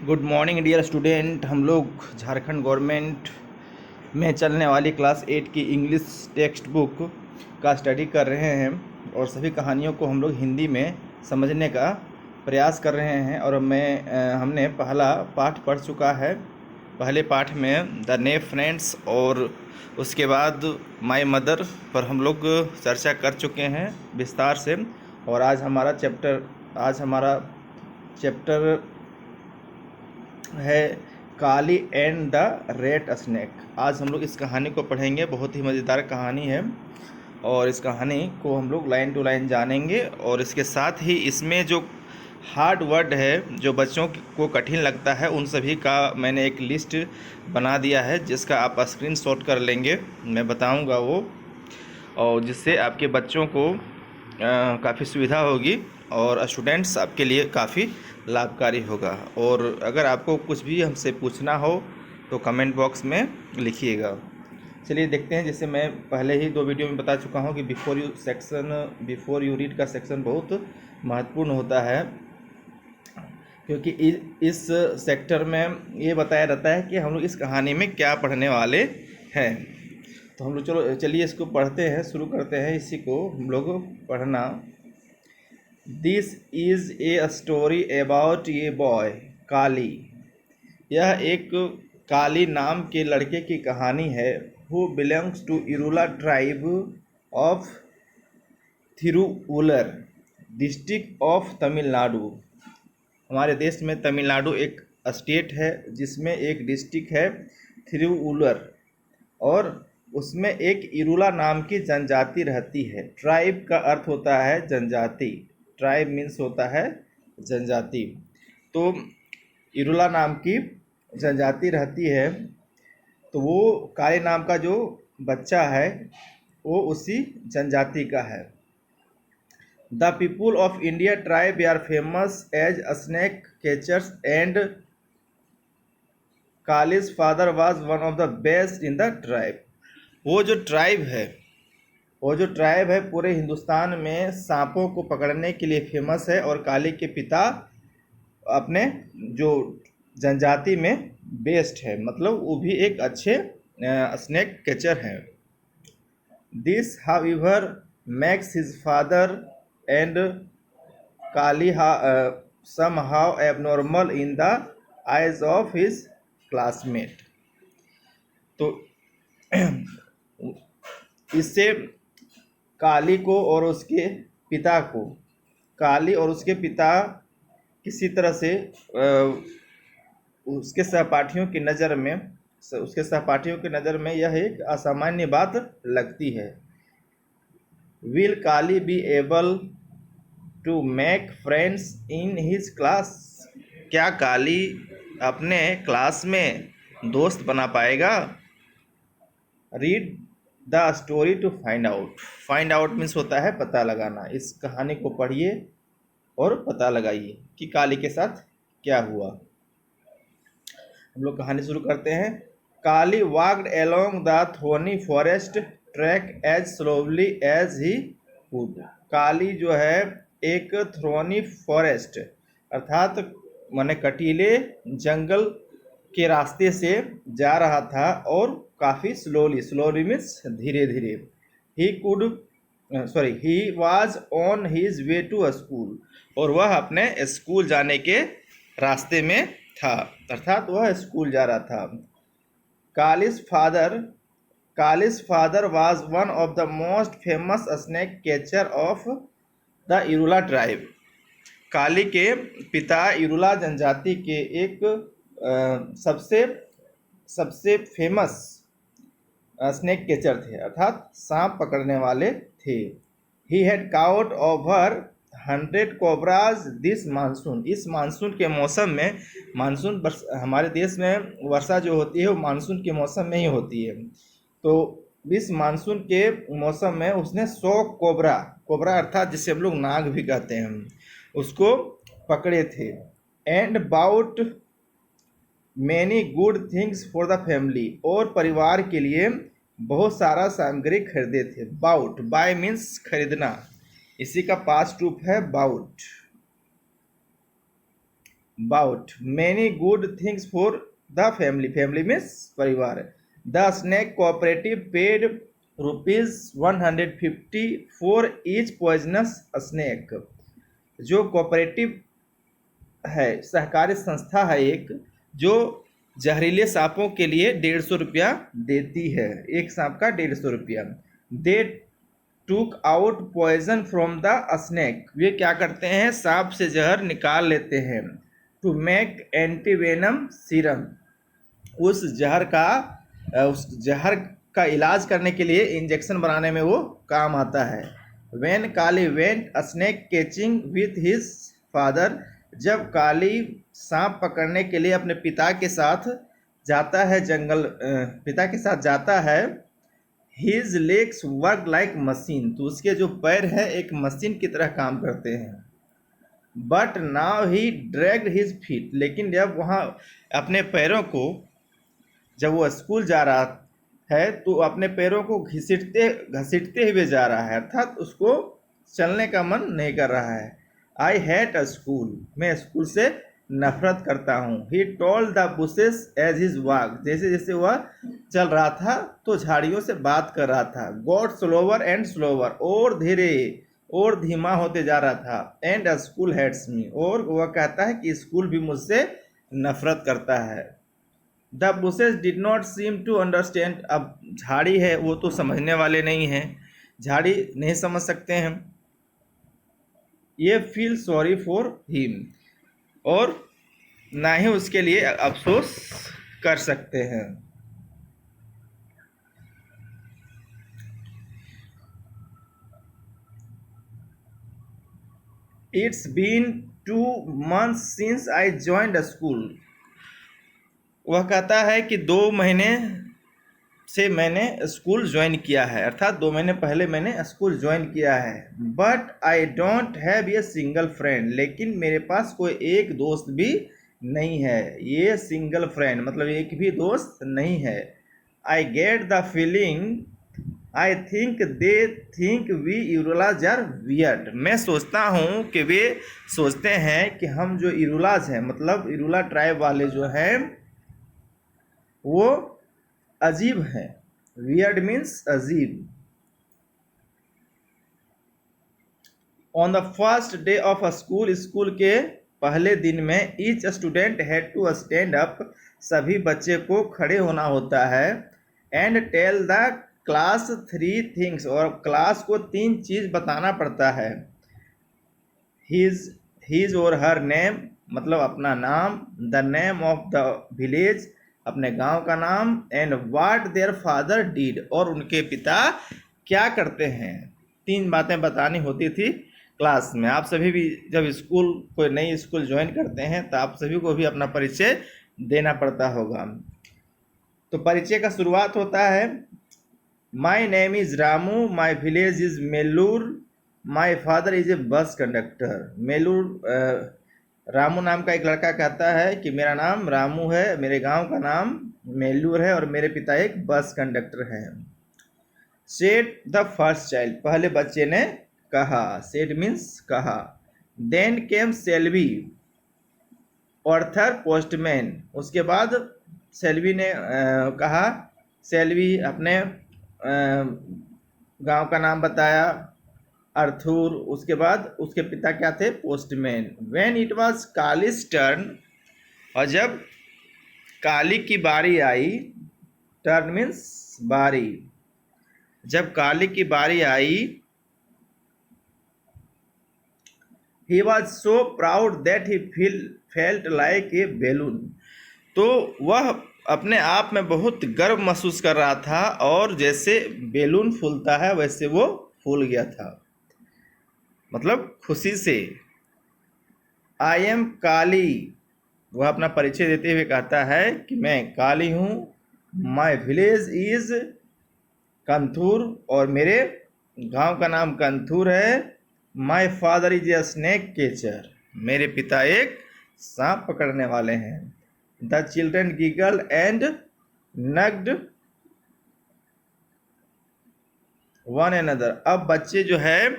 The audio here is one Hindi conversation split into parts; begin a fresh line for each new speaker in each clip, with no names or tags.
Good morning dear student. हम लोग झारखंड गवर्नमेंट में चलने वाली क्लास 8 की इंग्लिश टेक्स्ट बुक का स्टडी कर रहे हैं और सभी कहानियों को हम लोग हिंदी में समझने का प्रयास कर रहे हैं। और हमने पहला पाठ पढ़ चुका है। पहले पाठ में द ने फ्रेंड्स और उसके बाद माय मदर पर हम लोग चर्चा कर चुके हैं विस्तार से। और आज हमारा चैप्टर है काली एंड द रेड स्नेक। आज हम लोग इस कहानी को पढ़ेंगे। बहुत ही मज़ेदार कहानी है और इस कहानी को हम लोग लाइन टू लाइन जानेंगे। और इसके साथ ही इसमें जो हार्ड वर्ड है, जो बच्चों को कठिन लगता है, उन सभी का मैंने एक लिस्ट बना दिया है जिसका आप स्क्रीनशॉट कर लेंगे। मैं बताऊंगा वो, और जिससे आपके बच्चों को काफ़ी सुविधा होगी और स्टूडेंट्स आपके लिए काफ़ी लाभकारी होगा। और अगर आपको कुछ भी हमसे पूछना हो तो कमेंट बॉक्स में लिखिएगा। चलिए देखते हैं। जैसे मैं पहले ही 2 वीडियो में बता चुका हूं कि बिफोर यू रीड का सेक्शन बहुत महत्वपूर्ण होता है, क्योंकि इस सेक्टर में ये बताया रहता है कि हम लोग इस कहानी में क्या पढ़ने वाले हैं। तो हम लोग चलिए इसको पढ़ते हैं, शुरू करते हैं इसी को हम लोग पढ़ना। This is a story about a boy Kali. यह एक काली नाम के लड़के की कहानी है। Who belongs to Irula tribe of Tiruvallur district of Tamil Nadu. हमारे देश में तमिलनाडु एक स्टेट है जिसमें एक डिस्ट्रिक्ट है थिरुवुलर, और उसमें एक इरुला नाम की जनजाति रहती है। ट्राइब का अर्थ होता है जनजाति। ट्राइब मीन्स होता है जनजाति। तो इरुला नाम की जनजाति रहती है। तो वो काले नाम का जो बच्चा है वो उसी जनजाति का है। The people of India tribe are famous as snake catchers and Kali's father was one of the best in the tribe. वो जो ट्राइब है पूरे हिंदुस्तान में सांपों को पकड़ने के लिए फेमस है, और काली के पिता अपने जो जनजाति में बेस्ट है, मतलब वो भी एक अच्छे स्नेक कैचर हैं। This however makes his father and Kali somehow abnormal in the eyes of his classmate। तो इससे काली और उसके पिता किसी तरह से उसके सहपाठियों की नज़र में यह एक असामान्य बात लगती है। Will Kali be able to make friends in his class. क्या काली अपने क्लास में दोस्त बना पाएगा? Read the story to find out. Find out means होता है पता लगाना। इस कहानी को पढ़िए और पता लगाइए कि काली के साथ क्या हुआ। हम लोग कहानी शुरू करते हैं। Kali walked along the thorny forest track as slowly as he could. Kali जो है एक थ्रोनी फॉरेस्ट अर्थात माने कटीले जंगल के रास्ते से जा रहा था, और काफ़ी स्लोली मीन्स धीरे धीरे। He was on his way to school. और वह अपने स्कूल जाने के रास्ते में था, अर्थात वह स्कूल जा रहा था। Kali's father was one of the most famous snake catcher of the Irula tribe. Kali के पिता इरुला जनजाति के एक सबसे फेमस स्नेक कैचर थे, अर्थात सांप पकड़ने वाले थे। He had cout over 100 cobras this monsoon. इस मानसून के मौसम में, हमारे देश में वर्षा जो होती है वो मानसून के मौसम में ही होती है। तो इस मानसून के मौसम में उसने 100 कोबरा अर्थात जिसे हम लोग नाग भी कहते हैं, उसको पकड़े थे। And bought many good things for the family. और परिवार के लिए बहुत सारा सामग्री खरीदे थे। बाउट, बाय मीन्स खरीदना, इसी का पास्ट रूप है bought. Bought many good things for the family, family means परिवार। The snake cooperative paid ₹150 for each poisonous snake. जो कोऑपरेटिव है, सहकारी संस्था है एक, जो जहरीले सांपों के लिए ₹150 देती है, एक सांप का ₹150। They took out poison from the snake, they क्या करते हैं, सांप से जहर निकाल लेते हैं। टू मेक एंटीवेनम सीरम, उस जहर का इलाज करने के लिए इंजेक्शन बनाने में वो काम आता है। When Kali went snake catching with his father, जब काली सांप पकड़ने के लिए अपने पिता के साथ जाता है पिता के साथ जाता है। His legs work like machine, तो उसके जो पैर हैं एक मशीन की तरह काम करते हैं। But now he dragged his feet, लेकिन जब वहाँ अपने पैरों को, जब वो स्कूल जा रहा है तो अपने पैरों को घसीटते हुए जा रहा है, अर्थात उसको चलने का मन नहीं कर रहा है। आई हेट अ स्कूल, मैं स्कूल से नफरत करता हूँ। He told the bushes as his walk, जैसे जैसे वह चल रहा था तो झाड़ियों से बात कर रहा था। गॉड स्लोवर एंड स्लोवर, और धीरे और धीमा होते जा रहा था। And a school hates me, और वह कहता है कि स्कूल भी मुझसे नफरत करता है। The bushes did not seem to understand, अब झाड़ी है वो तो समझने वाले नहीं हैं, झाड़ी नहीं समझ सकते हैं। ये फील सॉरी फॉर हिम, और ना ही उसके लिए अफसोस कर सकते हैं। It's been 2 months since I joined school, वह कहता है कि 2 महीने से मैंने स्कूल ज्वाइन किया है, अर्थात 2 महीने पहले मैंने स्कूल ज्वाइन किया है। But I don't have a single friend, लेकिन मेरे पास कोई एक दोस्त भी नहीं है। ये सिंगल फ्रेंड मतलब एक भी दोस्त नहीं है। I get the feeling I think they think we Irulas are weird, मैं सोचता हूँ कि वे सोचते हैं कि हम जो इरुलाज हैं, मतलब इरुला ट्राइब वाले जो हैं वो अजीब है। वियर्ड मीन्स अजीब। On the first day of school, school के पहले दिन में each student had to stand up, सभी बच्चे को खड़े होना होता है। And tell the class 3 things, और क्लास को 3 चीज बताना पड़ता है। हिज और हर नेम मतलब अपना नाम, the name of the village अपने गांव का नाम, and what their father did और उनके पिता क्या करते हैं। 3 बातें बतानी होती थी क्लास में। आप सभी भी जब कोई नई स्कूल ज्वाइन करते हैं तो आप सभी को भी अपना परिचय देना पड़ता होगा। तो परिचय का शुरुआत होता है, my name is Ramu, my village is Melur, my father is A bus conductor. Ramu नाम का एक लड़का कहता है कि मेरा नाम रामू है, मेरे गांव का नाम मेलूर है और मेरे पिता एक बस कंडक्टर हैं। सेड द फर्स्ट चाइल्ड, पहले बच्चे ने कहा, सेड मीन्स कहा। Then came Selvi, Arthur postman, उसके बाद सेल्वी ने कहा, सेल्वी अपने गांव का नाम बताया, अर्थुर, उसके बाद उसके पिता क्या थे, postman. When it was kalij turn, और जब काली की बारी आई, टर्न मीन्स बारी, जब काली की बारी आई, he was so proud that he felt like a balloon, तो वह अपने आप में बहुत गर्व महसूस कर रहा था और जैसे बैलून फूलता है वैसे वो फूल गया था, मतलब खुशी से। आई एम काली, वह अपना परिचय देते हुए कहता है कि मैं काली हूँ। माई विलेज इज कंथूर, और मेरे गांव का नाम कंथूर है। My father is a snake catcher, मेरे पिता एक सांप पकड़ने वाले हैं। The children giggle and nudged one another, अब बच्चे जो है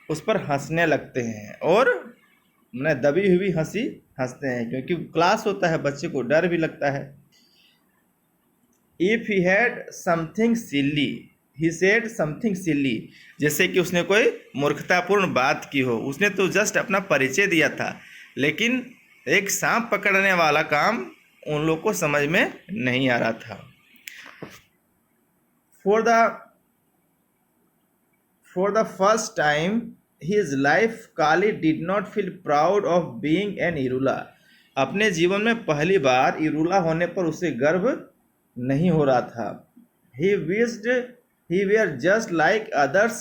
उस पर हंसने लगते हैं और मैंने दबी हुई हंसी हंसते हैं, क्योंकि क्लास होता है, बच्चे को डर भी लगता है। If he had something silly, he said something silly, जैसे कि उसने कोई मूर्खतापूर्ण बात की हो। उसने तो जस्ट अपना परिचय दिया था, लेकिन एक सांप पकड़ने वाला काम उन लोग को समझ में नहीं आ रहा था। For the For the first time his life, Kali did not feel proud of being an Irula. अपने जीवन में पहली बार इरूला होने पर उसे गर्व नहीं हो रहा था। He wished he were just like others.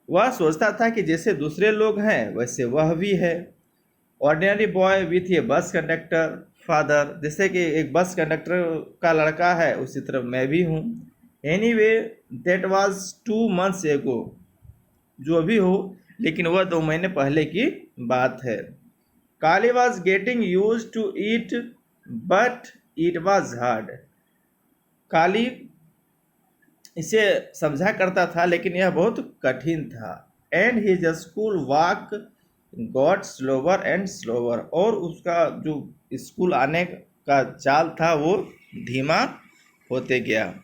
वह सोचता था कि जैसे दूसरे लोग हैं वैसे वह भी है। Ordinary boy with A bus conductor father, जैसे कि एक बस कंडक्टर का लड़का है उसी तरह मैं भी हूँ। एनीवे दैट वाज 2 months एगो, जो भी हो, लेकिन वह 2 महीने पहले की बात है। Kali was getting used to eat but it was hard. Kali इसे समझा करता था, लेकिन यह बहुत कठिन था। And his school walk got slower and slower, और उसका जो स्कूल आने का चाल था वो धीमा होते गया।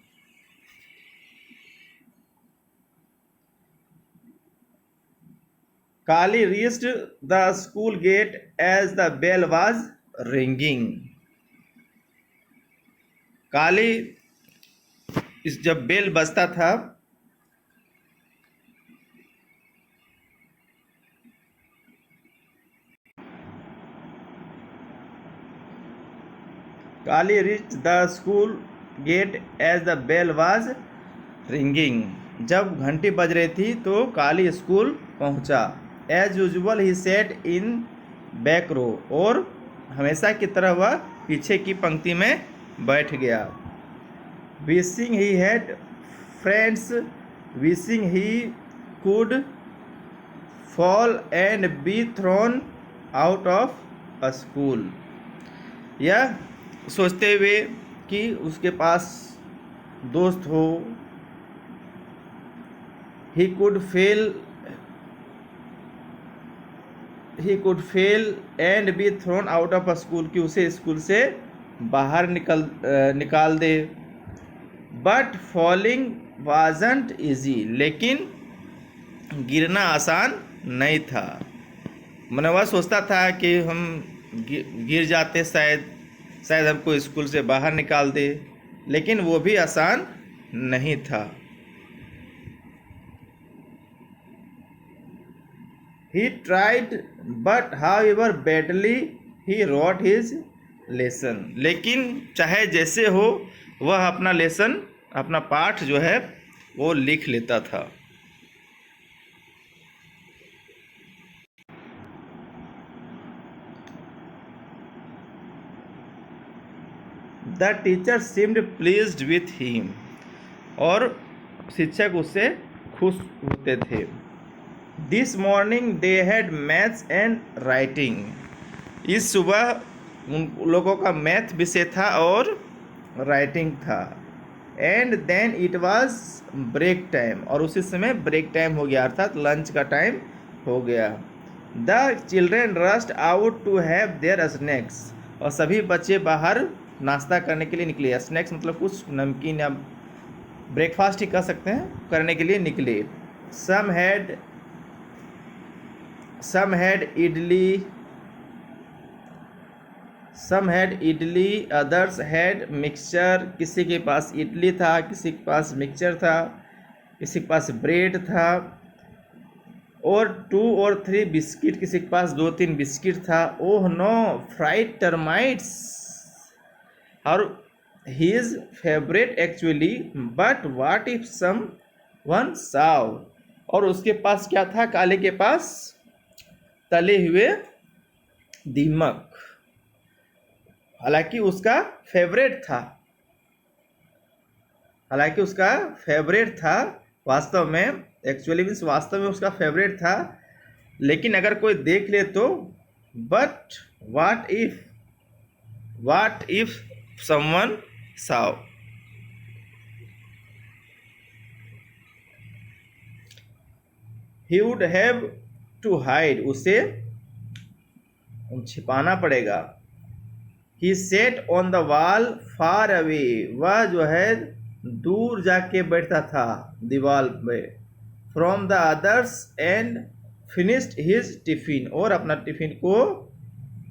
Kali reached the school gate as the bell was ringing. काली इस जब बेल बजता था, काली reached the school gate as the bell was ringing. जब घंटी बज रही थी तो काली स्कूल पहुंचा। As usual he sat in back row, और हमेशा की तरह वह पीछे की पंक्ति में बैठ गया। Wishing he had friends, wishing he could fall and be thrown out of a school, यह सोचते हुए कि उसके पास दोस्त हो। he could fail and be thrown out of a school, कि उसे स्कूल से बाहर निकाल दे। बट फॉलिंग wasn't easy, लेकिन गिरना आसान नहीं था। मैंने वह सोचता था कि हम गिर जाते, शायद हमको स्कूल से बाहर निकाल दे, लेकिन वो भी आसान नहीं था। He tried, but however badly he wrote his lesson. लेकिन चाहे जैसे हो वह अपना लेसन, अपना पाठ जो है वो लिख लेता था। The teacher seemed pleased with him. और शिक्षक उससे खुश होते थे। This morning they had maths and writing. इस सुबह उन लोगों का मैथ विषय था और राइटिंग था। And then it was break time, और उसी समय ब्रेक टाइम हो गया, अर्थात लंच का टाइम हो गया। The children rushed out to have their snacks, और सभी बच्चे बाहर नाश्ता करने के लिए निकले। स्नैक्स मतलब कुछ नमकीन या ब्रेकफास्ट ही कह सकते हैं, करने के लिए निकले। Some had idli, others had mixture, किसी के पास इडली था, किसी के पास मिक्सचर था, किसी के पास ब्रेड था, और 2 or 3 बिस्किट, किसी के पास 2-3 बिस्किट था। ओह नो, फ्राइड टर्माइट्स और his favorite actually, but what if someone saw, और उसके पास क्या था, काले के पास तले हुए दीमक। हालांकि उसका फेवरेट था, वास्तव में, एक्चुअली मीन्स वास्तव में उसका फेवरेट था, लेकिन अगर कोई देख ले तो। But what if someone saw, he would have to hide, उसे छिपाना पड़ेगा। He sat on the wall far away, वह जो है दूर जाके बैठता था दीवार पे। From the others and finished his tiffin, और अपना टिफिन को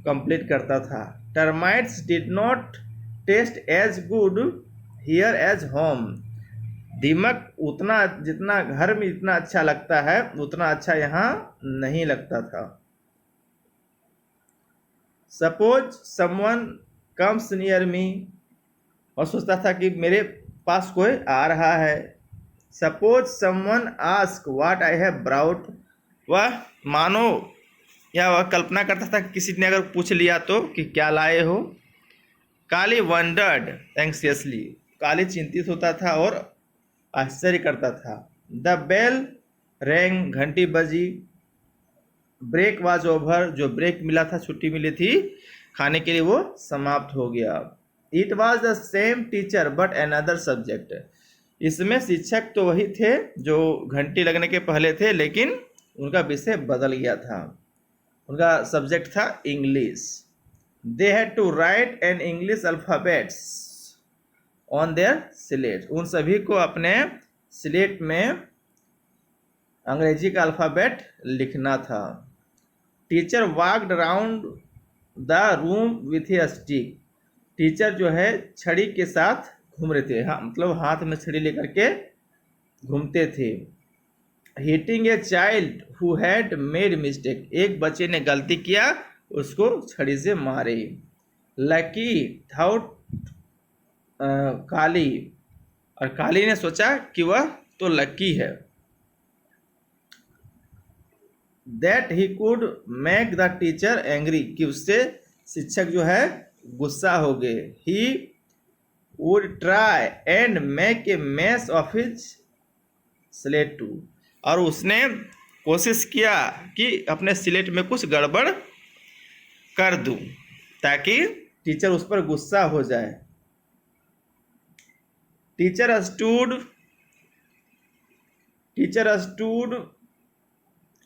कंप्लीट करता था। Termites did not taste as good here as home, दीमक उतना जितना घर में इतना अच्छा लगता है उतना अच्छा यहाँ नहीं लगता था। Suppose someone comes near me, और सोचता था कि मेरे पास कोई आ रहा है। Suppose someone ask what I have brought, वह मानो या वह कल्पना करता था कि किसी ने अगर पूछ लिया तो कि क्या लाए हो। काली वंडर्ड एंक्सियसली, काली चिंतित होता था और आश्चर्य करता था। द बेल रैंग, घंटी बजी। ब्रेक वाज ओवर, जो ब्रेक मिला था, छुट्टी मिली थी खाने के लिए, वो समाप्त हो गया। It was the same teacher but another subject, इसमें शिक्षक तो वही थे जो घंटी लगने के पहले थे, लेकिन उनका विषय बदल गया था। उनका सब्जेक्ट था English. They had to write an English alphabets on their slate, उन सभी को अपने स्लेट में अंग्रेजी का अल्फ़ाबेट लिखना था। Teacher walked around the room with A stick, teacher जो है छड़ी के साथ घूम रहे थे, हाँ मतलब हाथ में छड़ी लेकर के घूमते थे। Hitting a child who had made mistake, एक बच्चे ने गलती किया, उसको छड़ी से मारे। लकी थाउट काली, और काली ने सोचा कि वह तो लकी है। That he could make the teacher angry, कि उससे शिक्षक जो है गुस्सा हो गए। He would try and make a mess of his slate too, और उसने कोशिश किया कि अपने स्लेट में कुछ गड़बड़ कर दूं ताकि टीचर उस पर गुस्सा हो जाए। Teacher stood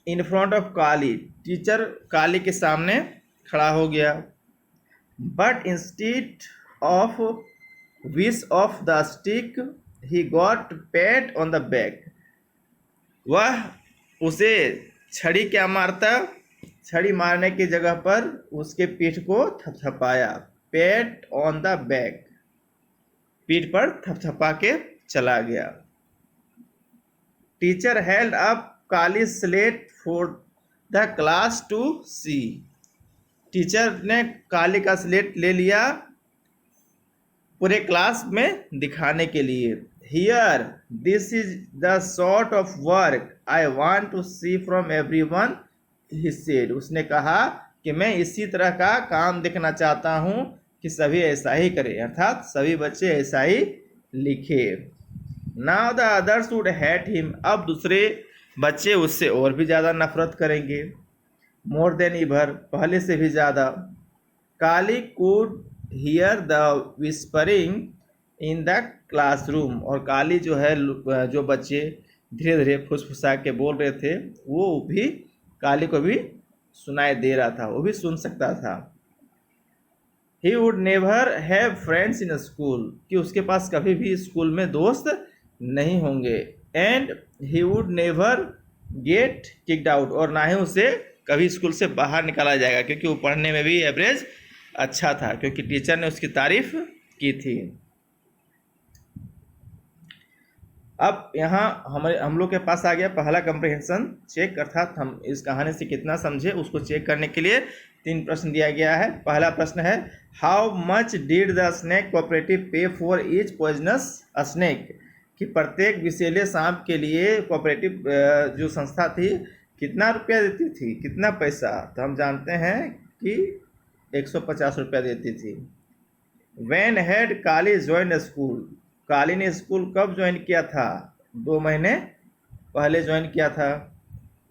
in front of Kali, teacher Kali के सामने खड़ा हो गया। But instead of whish of the stick he got pat on the back, वह उसे छड़ी क्या मारता, छड़ी मारने की जगह पर उसके पीठ को थपथपाया। पैट ऑन द बैक, पीठ पर थपथपा के चला गया। Teacher held up Kali slate for the class to see, teacher ने काली का स्लेट ले लिया पूरे क्लास में दिखाने के लिए। Here this is the sort of work I want to see from everyone, he said, उसने कहा कि मैं इसी तरह का काम देखना चाहता हूँ कि सभी ऐसा ही करें, अर्थात सभी बच्चे ऐसा ही लिखे। Now the others would hate him, अब दूसरे बच्चे उससे और भी ज़्यादा नफरत करेंगे। मोर देन इवर, पहले से भी ज़्यादा। Kali could hear the whispering in the classroom, और काली जो है जो बच्चे धीरे धीरे फुसफुसा के बोल रहे थे वो भी काली को भी सुनाई दे रहा था, वो भी सुन सकता था। He would never have friends in school, कि उसके पास कभी भी स्कूल में दोस्त नहीं होंगे। And he would never get kicked out, और ना ही उसे कभी स्कूल से बाहर निकाला जाएगा, क्योंकि वो पढ़ने में भी एवरेज अच्छा था, क्योंकि टीचर ने उसकी तारीफ की थी। अब यहाँ हम लोग के पास आ गया पहला कंप्रिहेंशन चेक, अर्थात हम इस कहानी से कितना समझे उसको चेक करने के लिए 3 प्रश्न दिया गया है। पहला प्रश्न है, how much did the snake cooperative पे फॉर ईच पॉइजनस स्नेक, कि प्रत्येक विषैले सांप के लिए कोऑपरेटिव जो संस्था थी कितना रुपया देती थी, कितना पैसा, तो हम जानते हैं कि 150 रुपया देती थी। When had Kali join school, Kali ने स्कूल कब ज्वाइन किया था, 2 महीने पहले ज्वाइन किया था।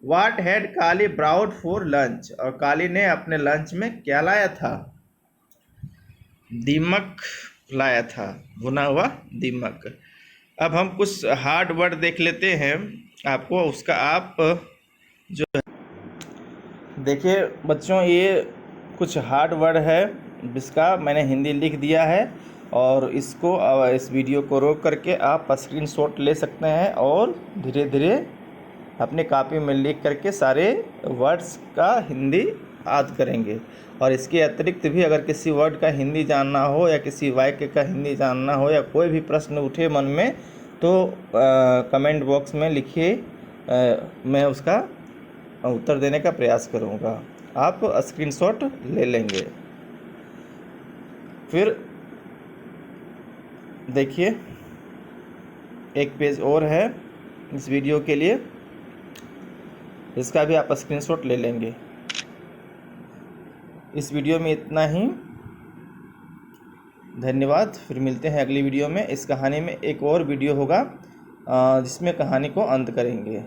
What had Kali brought for lunch, और काली ने अपने लंच में क्या लाया था, दीमक लाया था, भुना हुआ दीमक। अब हम कुछ हार्ड वर्ड देख लेते हैं, आपको उसका आप जो देखिए बच्चों, ये कुछ हार्ड वर्ड है जिसका मैंने हिंदी लिख दिया है, और इसको इस वीडियो को रोक करके आप स्क्रीनशॉट ले सकते हैं और धीरे धीरे अपने कॉपी में लिख करके सारे वर्ड्स का हिंदी याद करेंगे। और इसके अतिरिक्त भी अगर किसी वर्ड का हिंदी जानना हो या किसी वाक्य का हिंदी जानना हो या कोई भी प्रश्न उठे मन में तो कमेंट बॉक्स में लिखिए, मैं उसका उत्तर देने का प्रयास करूँगा। आप स्क्रीनशॉट ले लेंगे। फिर देखिए एक पेज और है इस वीडियो के लिए, इसका भी आप स्क्रीनशॉट ले लेंगे। इस वीडियो में इतना ही, धन्यवाद। फिर मिलते हैं अगली वीडियो में। इस कहानी में एक और वीडियो होगा जिसमें कहानी को अंत करेंगे।